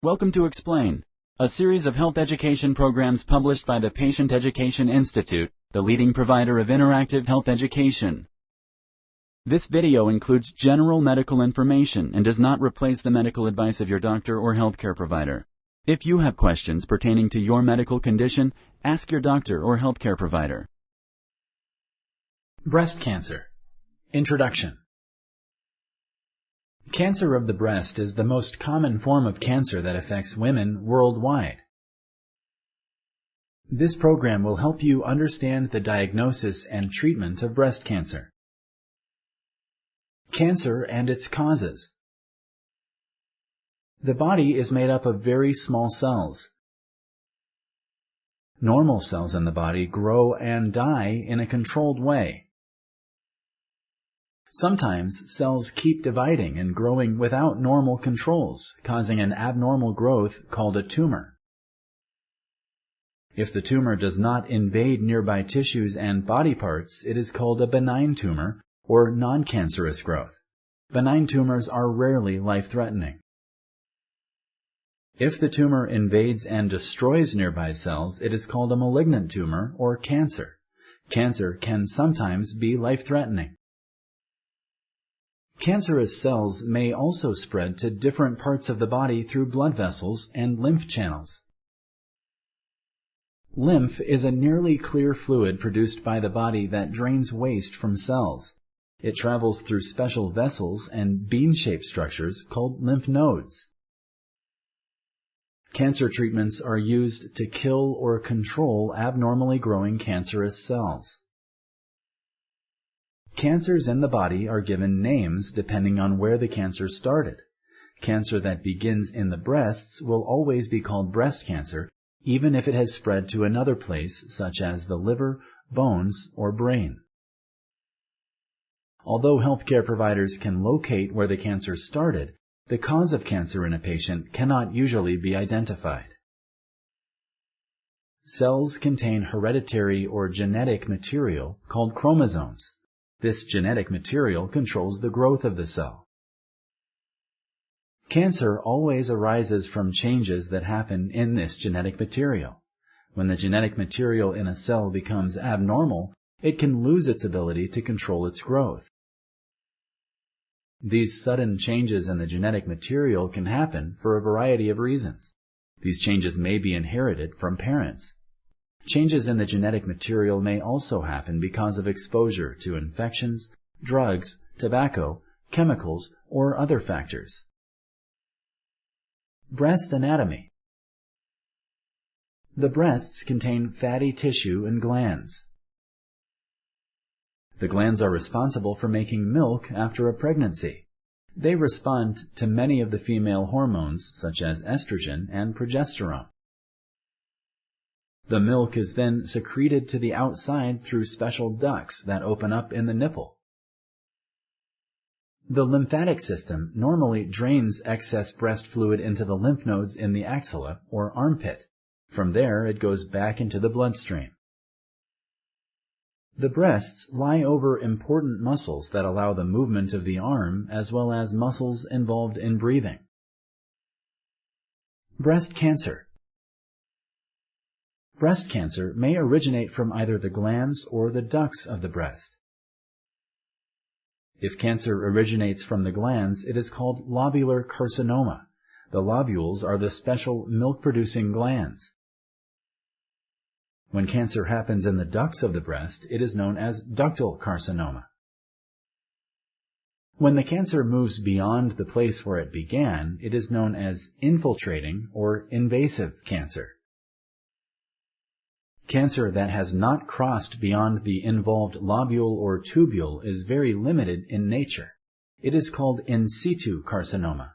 Welcome to Explain, a series of health education programs published by the Patient Education Institute, the leading provider of interactive health education. This video includes general medical information and does not replace the medical advice of your doctor or healthcare provider. If you have questions pertaining to your medical condition, ask your doctor or healthcare provider. Breast cancer. Introduction. Cancer of the breast is the most common form of cancer that affects women worldwide. This program will help you understand the diagnosis and treatment of breast cancer. Cancer and its causes. The body is made up of very small cells. Normal cells in the body grow and die in a controlled way. Sometimes cells keep dividing and growing without normal controls, causing an abnormal growth called a tumor. If the tumor does not invade nearby tissues and body parts, it is called a benign tumor or non-cancerous growth. Benign tumors are rarely life-threatening. If the tumor invades and destroys nearby cells, it is called a malignant tumor or cancer. Cancer can sometimes be life-threatening. Cancerous cells may also spread to different parts of the body through blood vessels and lymph channels. Lymph is a nearly clear fluid produced by the body that drains waste from cells. It travels through special vessels and bean-shaped structures called lymph nodes. Cancer treatments are used to kill or control abnormally growing cancerous cells. Cancers in the body are given names depending on where the cancer started. Cancer that begins in the breasts will always be called breast cancer, even if it has spread to another place such as the liver, bones, or brain. Although healthcare providers can locate where the cancer started, the cause of cancer in a patient cannot usually be identified. Cells contain hereditary or genetic material called chromosomes. This genetic material controls the growth of the cell. Cancer always arises from changes that happen in this genetic material. When the genetic material in a cell becomes abnormal, it can lose its ability to control its growth. These sudden changes in the genetic material can happen for a variety of reasons. These changes may be inherited from parents. Changes in the genetic material may also happen because of exposure to infections, drugs, tobacco, chemicals, or other factors. Breast anatomy. The breasts contain fatty tissue and glands. The glands are responsible for making milk after a pregnancy. They respond to many of the female hormones such as estrogen and progesterone. The milk is then secreted to the outside through special ducts that open up in the nipple. The lymphatic system normally drains excess breast fluid into the lymph nodes in the axilla or armpit. From there, it goes back into the bloodstream. The breasts lie over important muscles that allow the movement of the arm as well as muscles involved in breathing. Breast cancer. Breast cancer may originate from either the glands or the ducts of the breast. If cancer originates from the glands, it is called lobular carcinoma. The lobules are the special milk-producing glands. When cancer happens in the ducts of the breast, it is known as ductal carcinoma. When the cancer moves beyond the place where it began, it is known as infiltrating or invasive cancer. Cancer that has not crossed beyond the involved lobule or tubule is very limited in nature. It is called in situ carcinoma.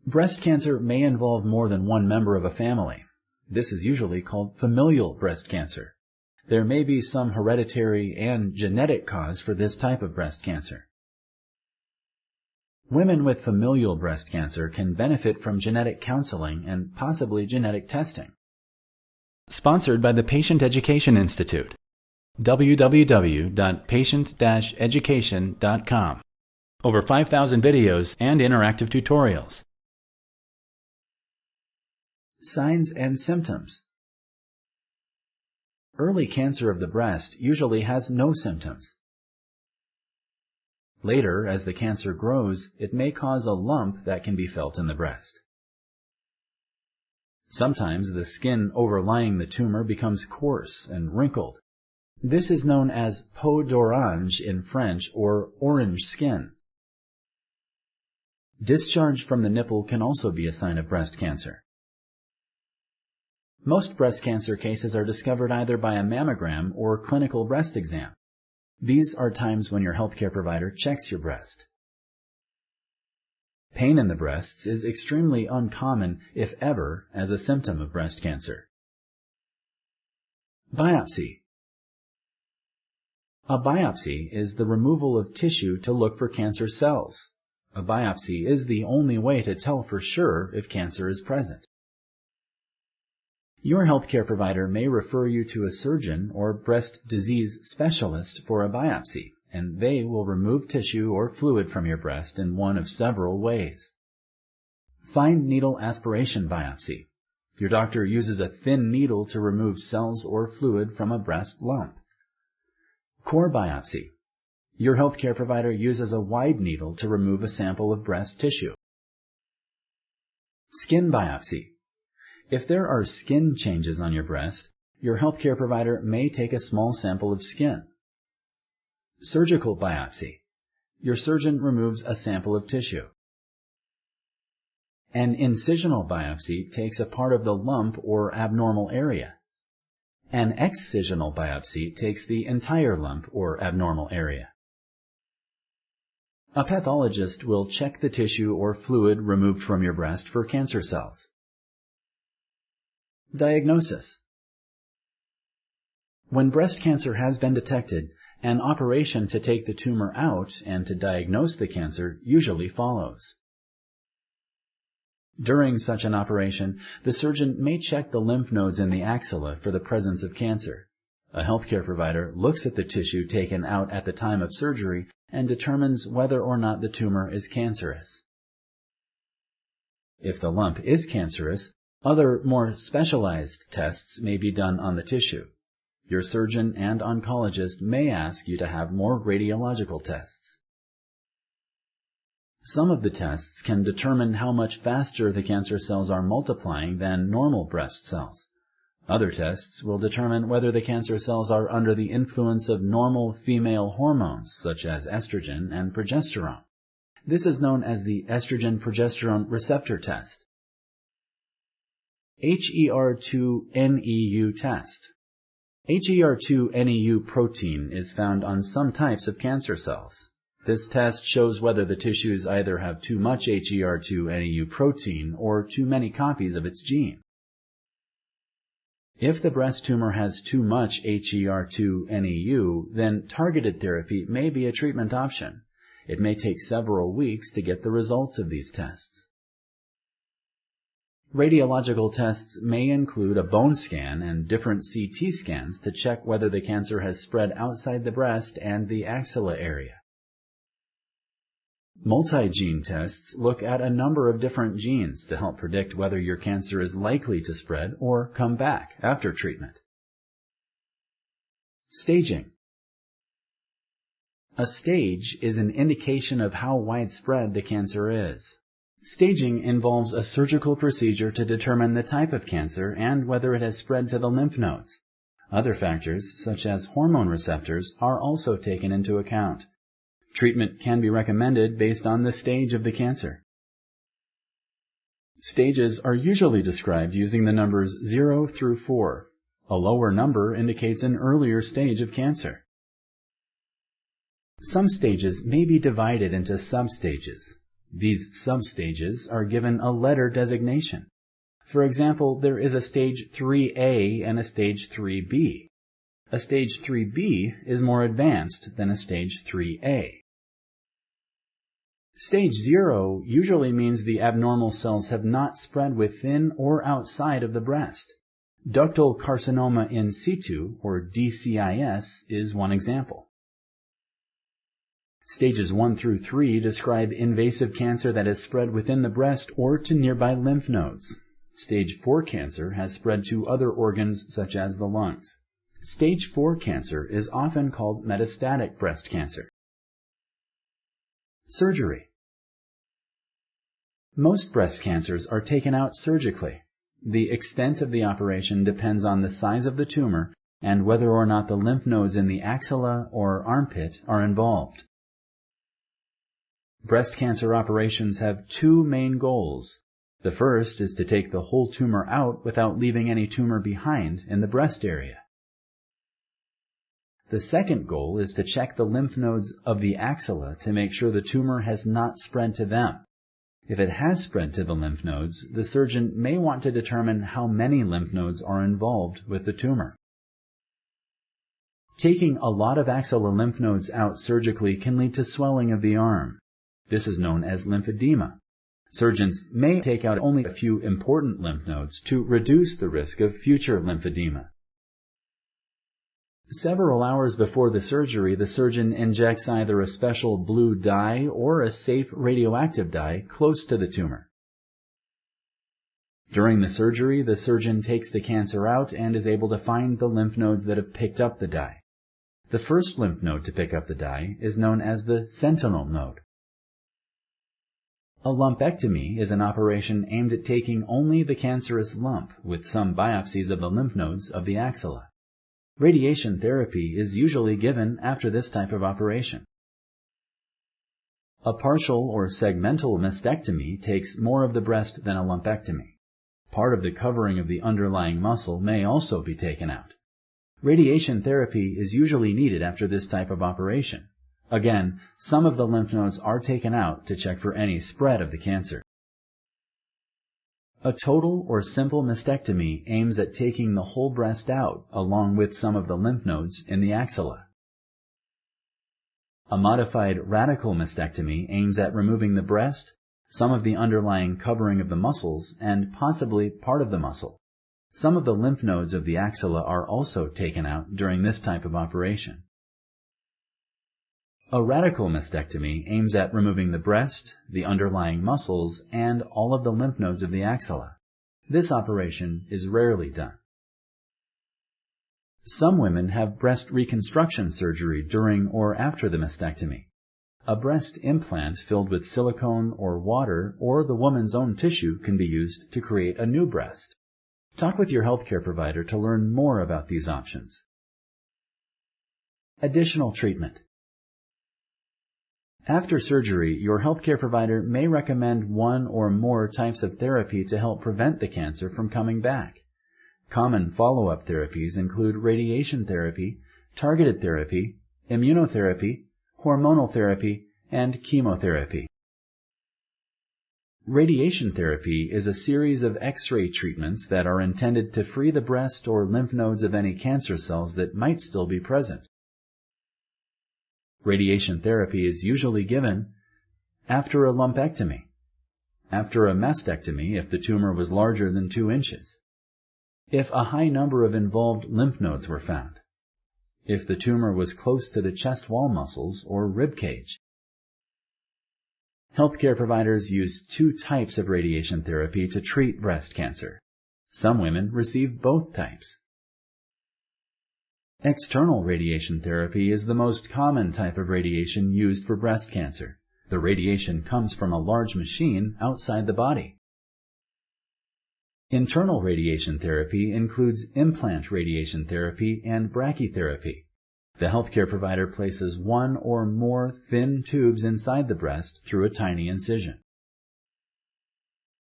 Breast cancer may involve more than one member of a family. This is usually called familial breast cancer. There may be some hereditary and genetic cause for this type of breast cancer. Women with familial breast cancer can benefit from genetic counseling and possibly genetic testing. Sponsored by the Patient Education Institute. www.patient-education.com. Over 5,000 videos and interactive tutorials. Signs and symptoms. Early cancer of the breast usually has no symptoms. Later, as the cancer grows, it may cause a lump that can be felt in the breast. Sometimes the skin overlying the tumor becomes coarse and wrinkled. This is known as peau d'orange in French, or orange skin. Discharge from the nipple can also be a sign of breast cancer. Most breast cancer cases are discovered either by a mammogram or clinical breast exam. These are times when your healthcare provider checks your breast. Pain in the breasts is extremely uncommon, if ever, as a symptom of breast cancer. Biopsy. A biopsy is the removal of tissue to look for cancer cells. A biopsy is the only way to tell for sure if cancer is present. Your healthcare provider may refer you to a surgeon or breast disease specialist for a biopsy, and they will remove tissue or fluid from your breast in one of several ways. Fine needle aspiration biopsy. Your doctor uses a thin needle to remove cells or fluid from a breast lump. Core biopsy. Your healthcare provider uses a wide needle to remove a sample of breast tissue. Skin biopsy. If there are skin changes on your breast, your healthcare provider may take a small sample of skin. Surgical biopsy. Your surgeon removes a sample of tissue. An incisional biopsy takes a part of the lump or abnormal area. An excisional biopsy takes the entire lump or abnormal area. A pathologist will check the tissue or fluid removed from your breast for cancer cells. Diagnosis. When breast cancer has been detected, an operation to take the tumor out and to diagnose the cancer usually follows. During such an operation, the surgeon may check the lymph nodes in the axilla for the presence of cancer. A healthcare provider looks at the tissue taken out at the time of surgery and determines whether or not the tumor is cancerous. If the lump is cancerous, other, more specialized tests may be done on the tissue. Your surgeon and oncologist may ask you to have more radiological tests. Some of the tests can determine how much faster the cancer cells are multiplying than normal breast cells. Other tests will determine whether the cancer cells are under the influence of normal female hormones, such as estrogen and progesterone. This is known as the estrogen-progesterone receptor test. HER2-NEU test. HER2-NEU protein is found on some types of cancer cells. This test shows whether the tissues either have too much HER2-NEU protein or too many copies of its gene. If the breast tumor has too much HER2-NEU, then targeted therapy may be a treatment option. It may take several weeks to get the results of these tests. Radiological tests may include a bone scan and different CT scans to check whether the cancer has spread outside the breast and the axilla area. Multi-gene tests look at a number of different genes to help predict whether your cancer is likely to spread or come back after treatment. Staging. A stage is an indication of how widespread the cancer is. Staging involves a surgical procedure to determine the type of cancer and whether it has spread to the lymph nodes. Other factors, such as hormone receptors, are also taken into account. Treatment can be recommended based on the stage of the cancer. Stages are usually described using the numbers 0 through 4. A lower number indicates an earlier stage of cancer. Some stages may be divided into substages. These substages are given a letter designation. For example, there is a stage 3A and a stage 3B. A stage 3B is more advanced than a stage 3A. Stage 0 usually means the abnormal cells have not spread within or outside of the breast. Ductal carcinoma in situ, or DCIS, is one example. Stages 1 through 3 describe invasive cancer that has spread within the breast or to nearby lymph nodes. Stage 4 cancer has spread to other organs such as the lungs. Stage 4 cancer is often called metastatic breast cancer. Surgery. Most breast cancers are taken out surgically. The extent of the operation depends on the size of the tumor and whether or not the lymph nodes in the axilla or armpit are involved. Breast cancer operations have two main goals. The first is to take the whole tumor out without leaving any tumor behind in the breast area. The second goal is to check the lymph nodes of the axilla to make sure the tumor has not spread to them. If it has spread to the lymph nodes, the surgeon may want to determine how many lymph nodes are involved with the tumor. Taking a lot of axilla lymph nodes out surgically can lead to swelling of the arm. This is known as lymphedema. Surgeons may take out only a few important lymph nodes to reduce the risk of future lymphedema. Several hours before the surgery, the surgeon injects either a special blue dye or a safe radioactive dye close to the tumor. During the surgery, the surgeon takes the cancer out and is able to find the lymph nodes that have picked up the dye. The first lymph node to pick up the dye is known as the sentinel node. A lumpectomy is an operation aimed at taking only the cancerous lump with some biopsies of the lymph nodes of the axilla. Radiation therapy is usually given after this type of operation. A partial or segmental mastectomy takes more of the breast than a lumpectomy. Part of the covering of the underlying muscle may also be taken out. Radiation therapy is usually needed after this type of operation. Again, some of the lymph nodes are taken out to check for any spread of the cancer. A total or simple mastectomy aims at taking the whole breast out along with some of the lymph nodes in the axilla. A modified radical mastectomy aims at removing the breast, some of the underlying covering of the muscles, and possibly part of the muscle. Some of the lymph nodes of the axilla are also taken out during this type of operation. A radical mastectomy aims at removing the breast, the underlying muscles, and all of the lymph nodes of the axilla. This operation is rarely done. Some women have breast reconstruction surgery during or after the mastectomy. A breast implant filled with silicone or water or the woman's own tissue can be used to create a new breast. Talk with your healthcare provider to learn more about these options. Additional treatment. After surgery, your healthcare provider may recommend one or more types of therapy to help prevent the cancer from coming back. Common follow-up therapies include radiation therapy, targeted therapy, immunotherapy, hormonal therapy, and chemotherapy. Radiation therapy is a series of X-ray treatments that are intended to free the breast or lymph nodes of any cancer cells that might still be present. Radiation therapy is usually given after a lumpectomy, after a mastectomy if the tumor was larger than 2 inches, if a high number of involved lymph nodes were found, if the tumor was close to the chest wall muscles or rib cage. Healthcare providers use 2 types of radiation therapy to treat breast cancer. Some women receive both types. External radiation therapy is the most common type of radiation used for breast cancer. The radiation comes from a large machine outside the body. Internal radiation therapy includes implant radiation therapy and brachytherapy. The healthcare provider places 1 or more thin tubes inside the breast through a tiny incision.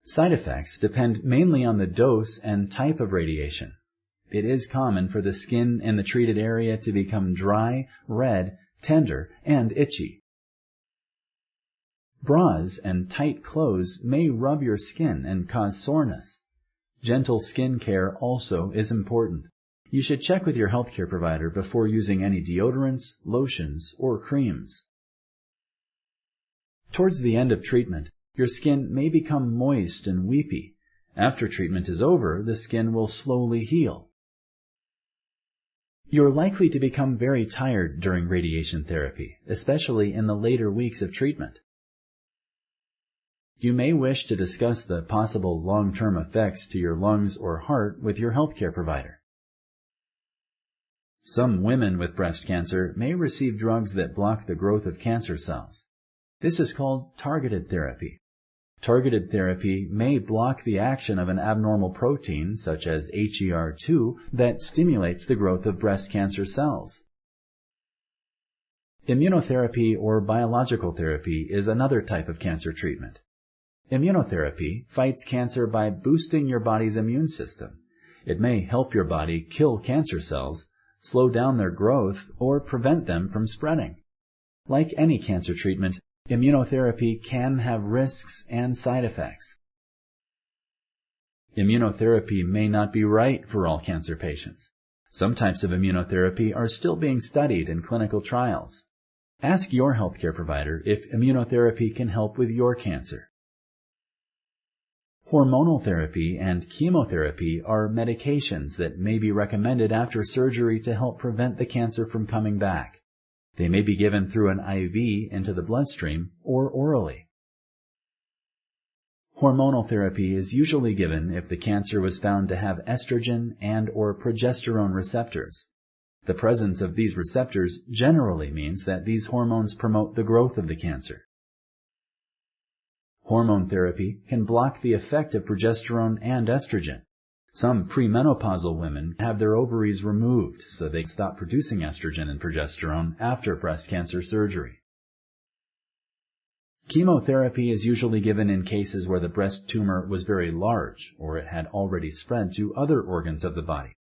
Side effects depend mainly on the dose and type of radiation. It is common for the skin in the treated area to become dry, red, tender, and itchy. Bras and tight clothes may rub your skin and cause soreness. Gentle skin care also is important. You should check with your healthcare provider before using any deodorants, lotions, or creams. Towards the end of treatment, your skin may become moist and weepy. After treatment is over, the skin will slowly heal. You're likely to become very tired during radiation therapy, especially in the later weeks of treatment. You may wish to discuss the possible long-term effects to your lungs or heart with your healthcare provider. Some women with breast cancer may receive drugs that block the growth of cancer cells. This is called targeted therapy. Targeted therapy may block the action of an abnormal protein, such as HER2, that stimulates the growth of breast cancer cells. Immunotherapy or biological therapy is another type of cancer treatment. Immunotherapy fights cancer by boosting your body's immune system. It may help your body kill cancer cells, slow down their growth, or prevent them from spreading. Like any cancer treatment, immunotherapy can have risks and side effects. Immunotherapy may not be right for all cancer patients. Some types of immunotherapy are still being studied in clinical trials. Ask your healthcare provider if immunotherapy can help with your cancer. Hormonal therapy and chemotherapy are medications that may be recommended after surgery to help prevent the cancer from coming back. They may be given through an IV into the bloodstream or orally. Hormonal therapy is usually given if the cancer was found to have estrogen and/or progesterone receptors. The presence of these receptors generally means that these hormones promote the growth of the cancer. Hormone therapy can block the effect of progesterone and estrogen. Some premenopausal women have their ovaries removed so they stop producing estrogen and progesterone after breast cancer surgery. Chemotherapy is usually given in cases where the breast tumor was very large or it had already spread to other organs of the body.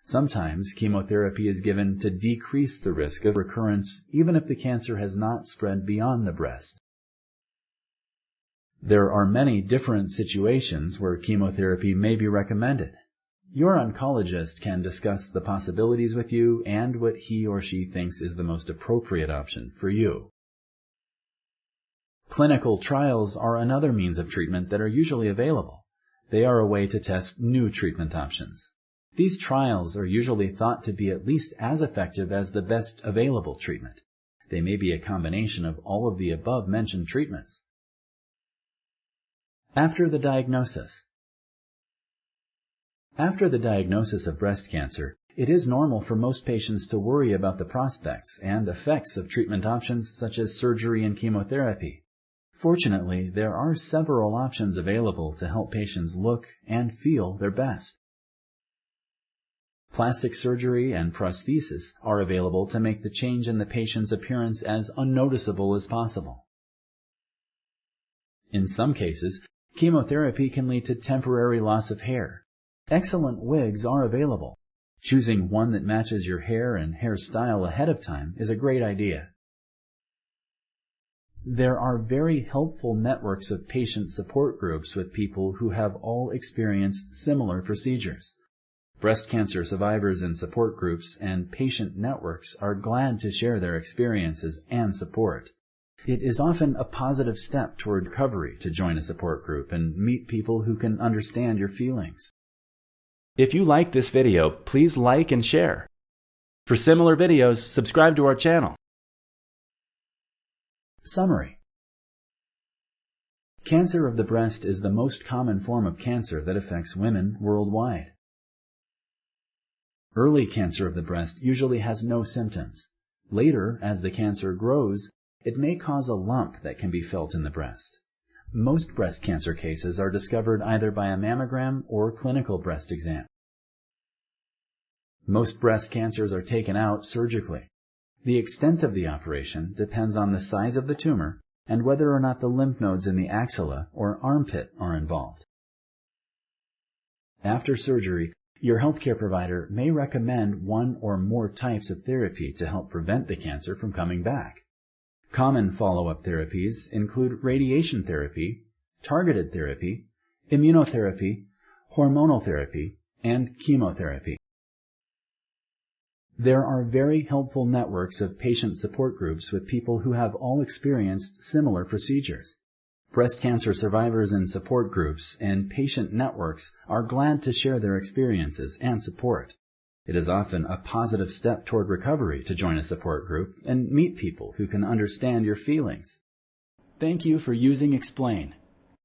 Sometimes chemotherapy is given to decrease the risk of recurrence even if the cancer has not spread beyond the breast. There are many different situations where chemotherapy may be recommended. Your oncologist can discuss the possibilities with you and what he or she thinks is the most appropriate option for you. Clinical trials are another means of treatment that are usually available. They are a way to test new treatment options. These trials are usually thought to be at least as effective as the best available treatment. They may be a combination of all of the above-mentioned treatments. After the diagnosis. After the diagnosis of breast cancer, it is normal for most patients to worry about the prospects and effects of treatment options such as surgery and chemotherapy. Fortunately, there are several options available to help patients look and feel their best. Plastic surgery and prosthesis are available to make the change in the patient's appearance as unnoticeable as possible. In some cases, chemotherapy can lead to temporary loss of hair. Excellent wigs are available. Choosing one that matches your hair and hairstyle ahead of time is a great idea. There are very helpful networks of patient support groups with people who have all experienced similar procedures. Breast cancer survivors in support groups and patient networks are glad to share their experiences and support. It is often a positive step toward recovery to join a support group and meet people who can understand your feelings. If you like this video, please like and share. For similar videos, subscribe to our channel. Summary. Cancer of the breast is the most common form of cancer that affects women worldwide. Early cancer of the breast usually has no symptoms. Later, as the cancer grows, it may cause a lump that can be felt in the breast. Most breast cancer cases are discovered either by a mammogram or clinical breast exam. Most breast cancers are taken out surgically. The extent of the operation depends on the size of the tumor and whether or not the lymph nodes in the axilla or armpit are involved. After surgery, your healthcare provider may recommend one or more types of therapy to help prevent the cancer from coming back. Common follow-up therapies include radiation therapy, targeted therapy, immunotherapy, hormonal therapy, and chemotherapy. There are very helpful networks of patient support groups with people who have all experienced similar procedures. Breast cancer survivors in support groups and patient networks are glad to share their experiences and support. It is often a positive step toward recovery to join a support group and meet people who can understand your feelings. Thank you for using Explain.